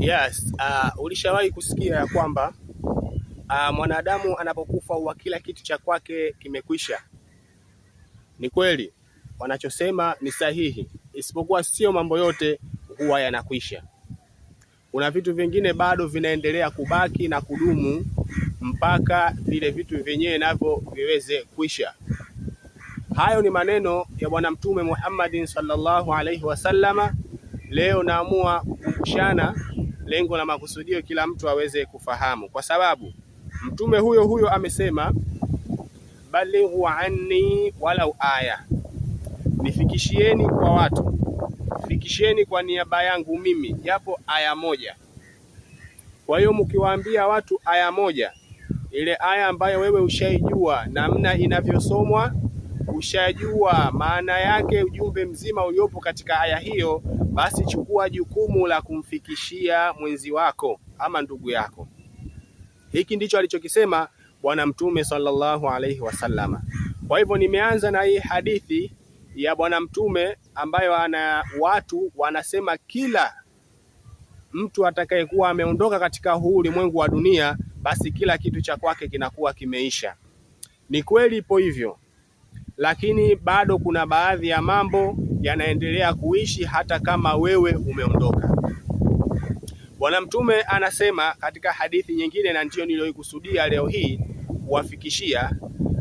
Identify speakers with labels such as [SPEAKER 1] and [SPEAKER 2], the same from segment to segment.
[SPEAKER 1] Yes, ulishawahi kusikia ya kwamba mwanadamu anapokufa huwa kila kitu cha kwake kimekwisha? Ni kweli, wanachosema ni sahihi, isipokuwa sio mambo yote huwa yanakwisha. Kuna vitu vingine bado vinaendelea kubaki na kudumu mpaka vile vitu vyenyewe navyo viweze kuisha. Hayo ni maneno ya Bwana Mtume Muhammad sallallahu alaihi wasallama. Leo naamua kukumbushana, lengo la makusudio kila mtu aweze kufahamu, kwa sababu mtume huyo huyo amesema, balighu anni walau aya, nifikishieni kwa watu, fikishieni kwa niaba yangu mimi japo aya moja. Kwa hiyo mkiwaambia watu aya moja, ile aya ambayo wewe ushaijua namna inavyosomwa, ushajua maana yake, ujumbe mzima uliopo katika aya hiyo, basi chukua jukumu la kumfikishia mwenzi wako ama ndugu yako. Hiki ndicho alichokisema Bwana Mtume sallallahu alaihi wasallama. Kwa hivyo nimeanza na hii hadithi ya Bwana Mtume ambayo watu wanasema kila mtu atakayekuwa ameondoka katika huu ulimwengu wa dunia, basi kila kitu cha kwake kinakuwa kimeisha. Ni kweli ipo hivyo, lakini bado kuna baadhi ya mambo yanaendelea kuishi hata kama wewe umeondoka. Bwana Mtume anasema katika hadithi nyingine, na ndiyo niliyoikusudia leo hii kuwafikishia,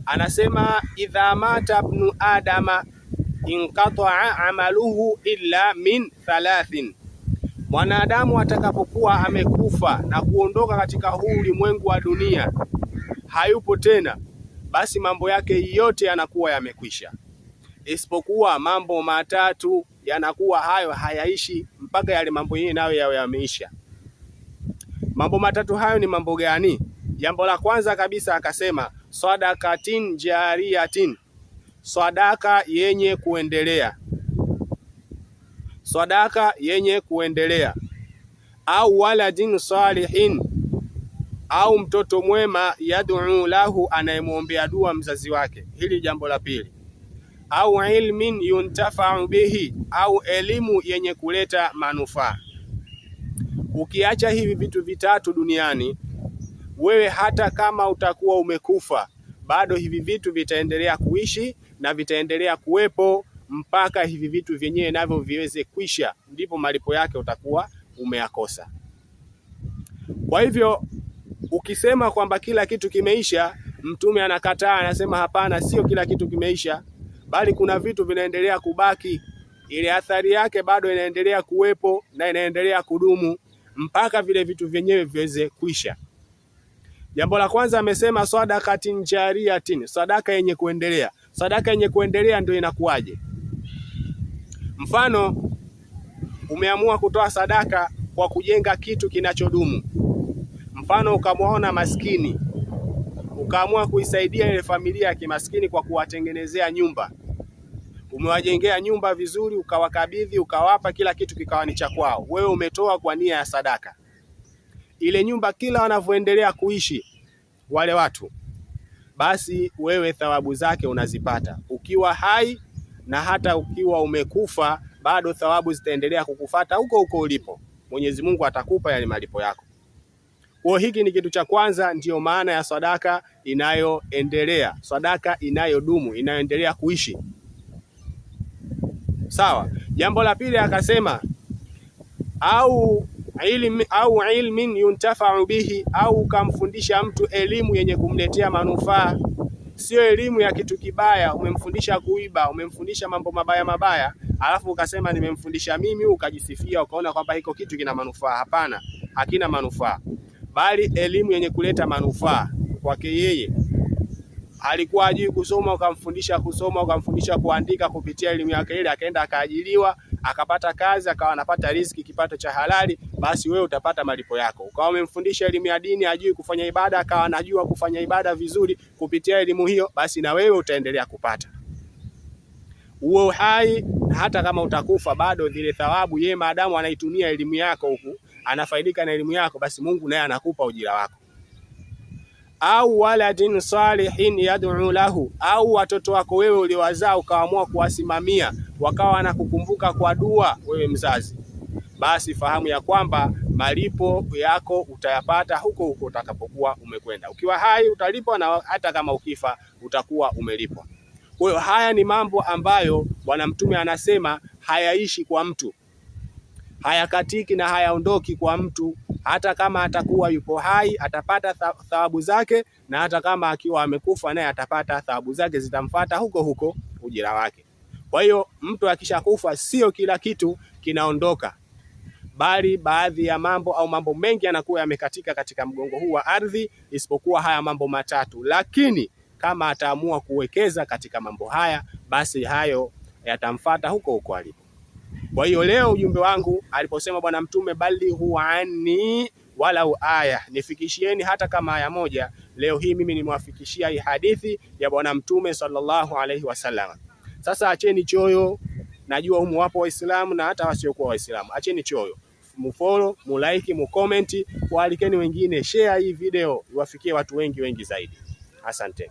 [SPEAKER 1] anasema idha mata ibnu adama inqata'a amaluhu illa min thalathin, mwanadamu atakapokuwa amekufa na kuondoka katika huu ulimwengu wa dunia, hayupo tena, basi mambo yake yote yanakuwa yamekwisha, isipokuwa mambo matatu yanakuwa hayo hayaishi mpaka yale mambo yenyewe nayo yawe yameisha. Mambo matatu hayo ni mambo gani? Jambo la kwanza kabisa akasema sadakatin jariyatin, sadaka yenye kuendelea, sadaka yenye kuendelea, au waladin salihin, au mtoto mwema yad'u lahu, anayemwombea dua mzazi wake. Hili jambo la pili. Au ilmin yuntafa'u bihi, au elimu yenye kuleta manufaa. Ukiacha hivi vitu vitatu duniani, wewe hata kama utakuwa umekufa, bado hivi vitu vitaendelea kuishi na vitaendelea kuwepo mpaka hivi vitu vyenyewe navyo viweze kuisha, ndipo malipo yake utakuwa umeyakosa. Kwa hivyo ukisema kwamba kila kitu kimeisha, Mtume anakataa, anasema hapana, sio kila kitu kimeisha, bali kuna vitu vinaendelea kubaki. Ile athari yake bado inaendelea kuwepo na inaendelea kudumu mpaka vile vitu vyenyewe viweze kuisha. Jambo la kwanza amesema sadakatin jariyatin, sadaka yenye kuendelea. Sadaka yenye kuendelea ndio inakuwaje? Mfano, umeamua kutoa sadaka kwa kujenga kitu kinachodumu. Mfano, ukamwona maskini, ukaamua kuisaidia ile familia ya kimaskini kwa kuwatengenezea nyumba. Umewajengea nyumba vizuri, ukawakabidhi, ukawapa, kila kitu kikawa ni cha kwao. Wewe umetoa kwa nia ya sadaka. Ile nyumba kila wanavyoendelea kuishi wale watu, basi wewe thawabu zake unazipata ukiwa hai, na hata ukiwa umekufa bado thawabu zitaendelea kukufata huko huko ulipo. Mwenyezi Mungu atakupa yale malipo yako. Kwa hiki ni kitu cha kwanza, ndiyo maana ya sadaka inayoendelea, sadaka inayodumu, inayoendelea kuishi. Sawa. Jambo la pili akasema au ilmin yuntafa'u bihi, au kamfundisha mtu elimu yenye kumletea manufaa. Sio elimu ya kitu kibaya, umemfundisha kuiba, umemfundisha mambo mabaya, alafu ukasema nimemfundisha mimi, ukajisifia ukaona kwamba hiko kitu kina manufaa. Hapana, hakina manufaa, bali elimu yenye kuleta manufaa kwake yeye. Alikuwa hajui kusoma, ukamfundisha kusoma, ukamfundisha kuandika, kupitia elimu yake ile akaenda akaajiriwa, akapata kazi, akawa anapata riziki, kipato cha halali, basi wewe utapata malipo yako. Ukawa umemfundisha elimu ya dini, hajui kufanya ibada, akawa anajua kufanya ibada vizuri kupitia elimu hiyo, basi na wewe utaendelea kupata. Uwe hai, hata kama utakufa bado zile thawabu yeye maadamu anaitumia elimu yako huku, anafaidika na elimu yako, basi Mungu naye anakupa ujira wako. Au waladin salihin yad'u lahu, au watoto wako wewe uliwazaa ukaamua kuwasimamia, wakawa wanakukumbuka kwa dua wewe mzazi, basi fahamu ya kwamba malipo yako utayapata huko huko utakapokuwa umekwenda. Ukiwa hai utalipwa, na hata kama ukifa utakuwa umelipwa. Kwa hiyo haya ni mambo ambayo Bwana Mtume anasema hayaishi kwa mtu, hayakatiki na hayaondoki kwa mtu. Hata kama atakuwa yupo hai atapata thawabu zake, na hata kama akiwa amekufa naye atapata thawabu zake, zitamfuata huko huko ujira wake. Kwa hiyo mtu akishakufa sio kila kitu kinaondoka, bali baadhi ya mambo au mambo mengi yanakuwa yamekatika katika mgongo huu wa ardhi, isipokuwa haya mambo matatu. Lakini kama ataamua kuwekeza katika mambo haya, basi hayo yatamfuata huko huko alipo. Kwa hiyo leo ujumbe wangu aliposema Bwana Mtume, balighu anni walau aya, nifikishieni hata kama aya moja. Leo hii mimi nimewafikishia hii hadithi ya Bwana Mtume sallallahu alaihi wasallam. Sasa acheni choyo, najua humu wapo Waislamu na hata wasiokuwa Waislamu. Acheni choyo, mufollow, mulike, mucomment, waalikeni wengine, share hii video iwafikie watu wengi zaidi. Asante.